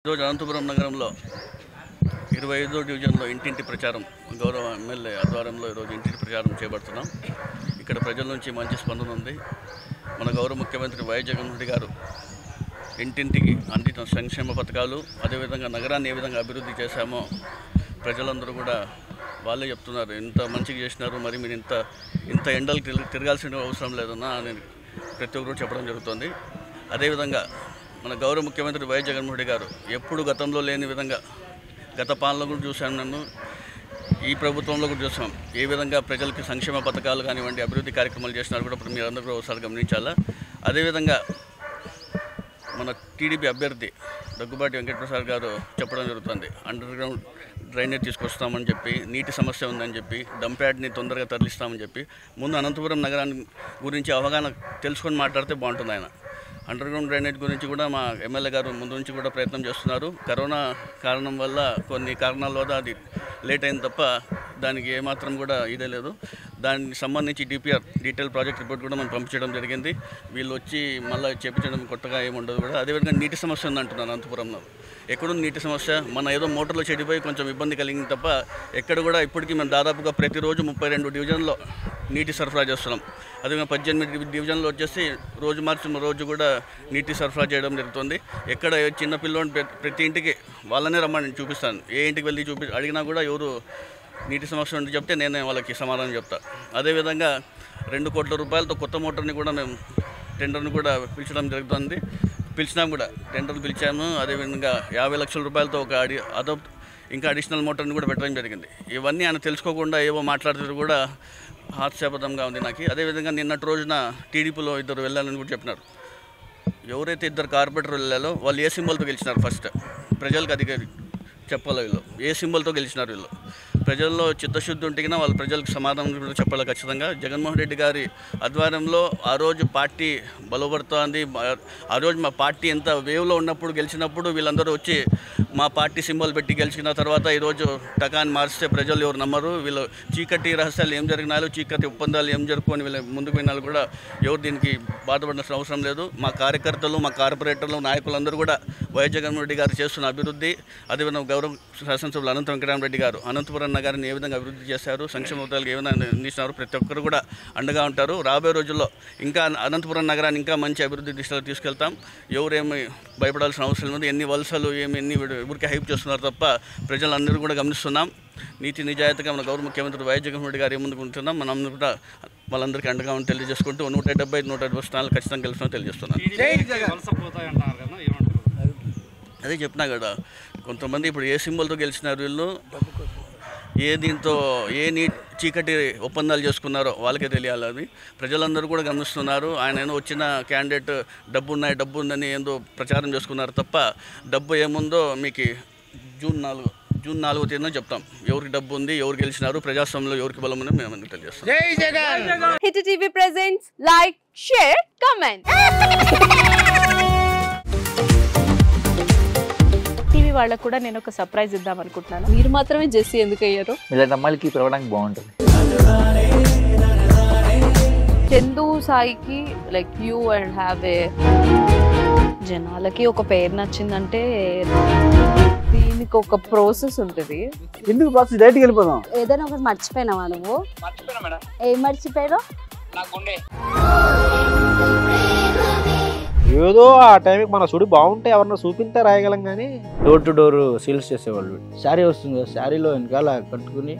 ఈరోజు అనంతపురం నగరంలో 25వ డివిజన్లో ఇంటింటి ప్రచారం గౌరవ ఎమ్మెల్యే ఆధ్వర్యంలో ఈరోజు ఇంటింటి ప్రచారం చేపడుతున్నాం. ఇక్కడ ప్రజల నుంచి మంచి స్పందన ఉంది. మన గౌరవ ముఖ్యమంత్రి వైఎస్ జగన్మోహన్ రెడ్డి గారు ఇంటింటికి అందించిన సంక్షేమ పథకాలు, అదేవిధంగా నగరాన్ని ఏ విధంగా అభివృద్ధి చేశామో ప్రజలందరూ కూడా వాళ్ళే చెప్తున్నారు. ఇంత మంచిగా చేసినారు, మరి మీరు ఇంత ఎండలు తిరగాల్సిన అవసరం లేదన్నా అని ప్రతి ఒక్కరు చెప్పడం జరుగుతుంది. అదేవిధంగా మన గౌరవ ముఖ్యమంత్రి వైఎస్ జగన్మోహన్ రెడ్డి గారు ఎప్పుడు గతంలో లేని విధంగా గత పాలనలో కూడా చూశాను, నన్ను ఈ ప్రభుత్వంలో కూడా చూసాం ఏ విధంగా ప్రజలకి సంక్షేమ పథకాలు కానివ్వండి, అభివృద్ధి కార్యక్రమాలు చేసినారు కూడా ఇప్పుడు మీరందరూ కూడా ఒకసారి గమనించాలా. అదేవిధంగా మన టీడీపీ అభ్యర్థి దగ్గుబాటి వెంకటప్రసాద్ గారు చెప్పడం జరుగుతుంది. అండర్ గ్రౌండ్ డ్రైనేజ్ తీసుకొస్తామని చెప్పి, నీటి సమస్య ఉందని చెప్పి, డంప్యాడ్ని తొందరగా తరలిస్తామని చెప్పి, ముందు అనంతపురం నగరాన్ని గురించి అవగాహన తెలుసుకొని మాట్లాడితే బాగుంటుంది. ఆయన అండర్ గ్రౌండ్ డ్రైనేజ్ గురించి కూడా మా ఎమ్మెల్యే గారు ముందు నుంచి కూడా ప్రయత్నం చేస్తున్నారు. కరోనా కారణం వల్ల కొన్ని కారణాల వల్ల అది లేట్ అయింది తప్ప దానికి ఏమాత్రం కూడా ఇదే లేదు. దానికి సంబంధించి డీటెయిల్ ప్రాజెక్ట్ రిపోర్ట్ కూడా మనం పంపించడం జరిగింది. వీళ్ళు వచ్చి మళ్ళీ చేపించడం కొత్తగా ఏముండదు కూడా. అదేవిధంగా నీటి సమస్య ఉందంటున్నాను అనంతపురంలో. ఎక్కడుంది నీటి సమస్య? మన ఏదో మోటార్లో చెడిపోయి కొంచెం ఇబ్బంది కలిగింది తప్ప ఎక్కడ కూడా ఇప్పటికీ మేము దాదాపుగా ప్రతిరోజు 32 డివిజన్లో నీటి సరఫరా చేస్తున్నాం. అదేవిధంగా 18 డివిజన్లో వచ్చేసి రోజు మార్చి రోజు కూడా నీటి సరఫరా చేయడం జరుగుతుంది. ఎక్కడ చిన్న పిల్లోని ప్రతి ఇంటికి వాళ్ళనే రమ్మని చూపిస్తాను. ఏ ఇంటికి వెళ్ళి అడిగినా కూడా ఎవరు నీటి సమస్య ఉంటే చెప్తే నేనే వాళ్ళకి సమాధానం చెప్తా. అదేవిధంగా 2 కోట్ల రూపాయలతో కొత్త మోటార్ని కూడా మేము టెండర్ని కూడా పిలిచడం జరుగుతుంది. పిలిచినాం కూడా, టెండర్లు పిలిచాము. అదేవిధంగా 50 లక్షల రూపాయలతో ఇంకా అడిషనల్ మోటార్ని కూడా పెట్టడం జరిగింది. ఇవన్నీ ఆయన తెలుసుకోకుండా ఏవో మాట్లాడుతూ కూడా హాస్యాస్పదంగా ఉంది నాకు. అదేవిధంగా నిన్నటి రోజున టీడీపీలో 2 వెళ్ళాలని కూడా చెప్పినారు. ఎవరైతే 2 కార్పొరేటర్ వెళ్ళాలో వాళ్ళు ఏ సింబల్తో గెలిచినారు? ఫస్ట్ ప్రజలకు అది చెప్పాలి. వీళ్ళు ఏ సింబల్తో గెలిచినారు? వీళ్ళు ప్రజల్లో చిత్తశుద్ధి ఉంటేగినా వాళ్ళు ప్రజలకు సమాధానం కూడా చెప్పాలి ఖచ్చితంగా. జగన్మోహన్ రెడ్డి గారి ఆధ్వర్యంలో ఆ రోజు పార్టీ బలపడుతోంది. ఆ రోజు మా పార్టీ ఎంత వేవ్లో ఉన్నప్పుడు గెలిచినప్పుడు వీళ్ళందరూ వచ్చి మా పార్టీ సింబల్ పెట్టి గెలిచిన తర్వాత ఈరోజు టకాన్ని మార్చితే ప్రజలు ఎవరు నమ్మరు. వీళ్ళు చీకటి రహస్యాలు ఏం జరిగినాలు, చీకటి ఒప్పందాలు ఏం జరుపుకొని వీళ్ళు ముందుకు పోయినాలు కూడా ఎవరు దీనికి బాధపడాల్సిన అవసరం లేదు. మా కార్యకర్తలు, మా కార్పొరేటర్లు, నాయకులందరూ కూడా వైఎస్ జగన్మోహన్ రెడ్డి గారు చేస్తున్న అభివృద్ధి, అదేవిధంగా గౌరవ శాసనసభ్యులు అనంత వెంకటరామరెడ్డి గారు అనంతపురం నగరాన్ని ఏ విధంగా అభివృద్ధి చేశారు, సంక్షేమ పథకాలకు ఏ విధంగా అందిస్తున్నారు, ప్రతి ఒక్కరు కూడా అండగా ఉంటారు. రాబోయే రోజుల్లో ఇంకా అనంతపురం నగరాన్ని ఇంకా మంచి అభివృద్ధి దిశలో తీసుకెళ్తాం. ఎవరేమి భయపడాల్సిన అవసరం లేదు. ఎన్ని వలసలు ఎన్ని ఊరికి హైప్ చేస్తున్నారు తప్ప ప్రజలందరూ కూడా గమనిస్తున్నాం. నీతి నిజాయితీగా మన గౌరవ ముఖ్యమంత్రి వైఎస్ జగన్మోహన్ రెడ్డి గారు ఏముందుకు ఉంటున్నాం. మనం కూడా వాళ్ళందరికీ అండగా ఉండి తెలియజేసుకుంటూ 170-180 స్థానాలు ఖచ్చితంగా గెలుస్తామని తెలియజేస్తున్నాను. అదే చెప్పినా కదా, కొంతమంది ఇప్పుడు ఏ సింబల్తో గెలిచినారు వీళ్ళు, ఏ చీకటి ఒప్పందాలు చేసుకున్నారో వాళ్ళకే తెలియాలి. అది ప్రజలందరూ కూడా గమనిస్తున్నారు. ఆయన ఏదో వచ్చిన క్యాండిడేట్ డబ్బు ఉందని ఏందో ప్రచారం చేసుకున్నారు తప్ప డబ్బు ఏముందో మీకు జూన్ 4వ తేదీన చెప్తాం. ఎవరికి డబ్బు ఉంది, ఎవరు గెలిచినారు, ప్రజాస్వామ్యంలో ఎవరికి బలం ఉందని మేము అందరికీ తెలియజేస్తాం. Hit TV presents like, share, comment. TV వాళ్ళకు కూడా నేను ఒక సర్ప్రైజ్ ఇద్దాం అనుకుంటున్నాను. మీరు మాత్రమే జెస్సీ ఎందుకు అయ్యారు? ఇలాంటి అమ్మాయిలకి పిలవడానికి బాగుంటుంది. చందు సాయికి like you and have a జనాలకి ఒక పేరు నచ్చిందంటే దీనికి ఒక ప్రాసెస్ ఉంటుంది. ఎందుకు ప్రాసెస్? డైరెక్ట్‌గా వెళ్ళిపోదాం. ఏదైనా ఒకటి మర్చిపోయినావా నువ్వు? మర్చిపోయినా మేడం. ఏం మర్చిపోయావు? నా గుండె. ఏదో ఆ టైంకి మన సుడి బాగుంటే ఎవరన్నా చూపిస్తే రాయగలం కానీ డోర్ టు డోర్ సేల్స్ చేసేవాళ్ళు. శారీ వస్తుంది, శారీలో వెనకాల కట్టుకుని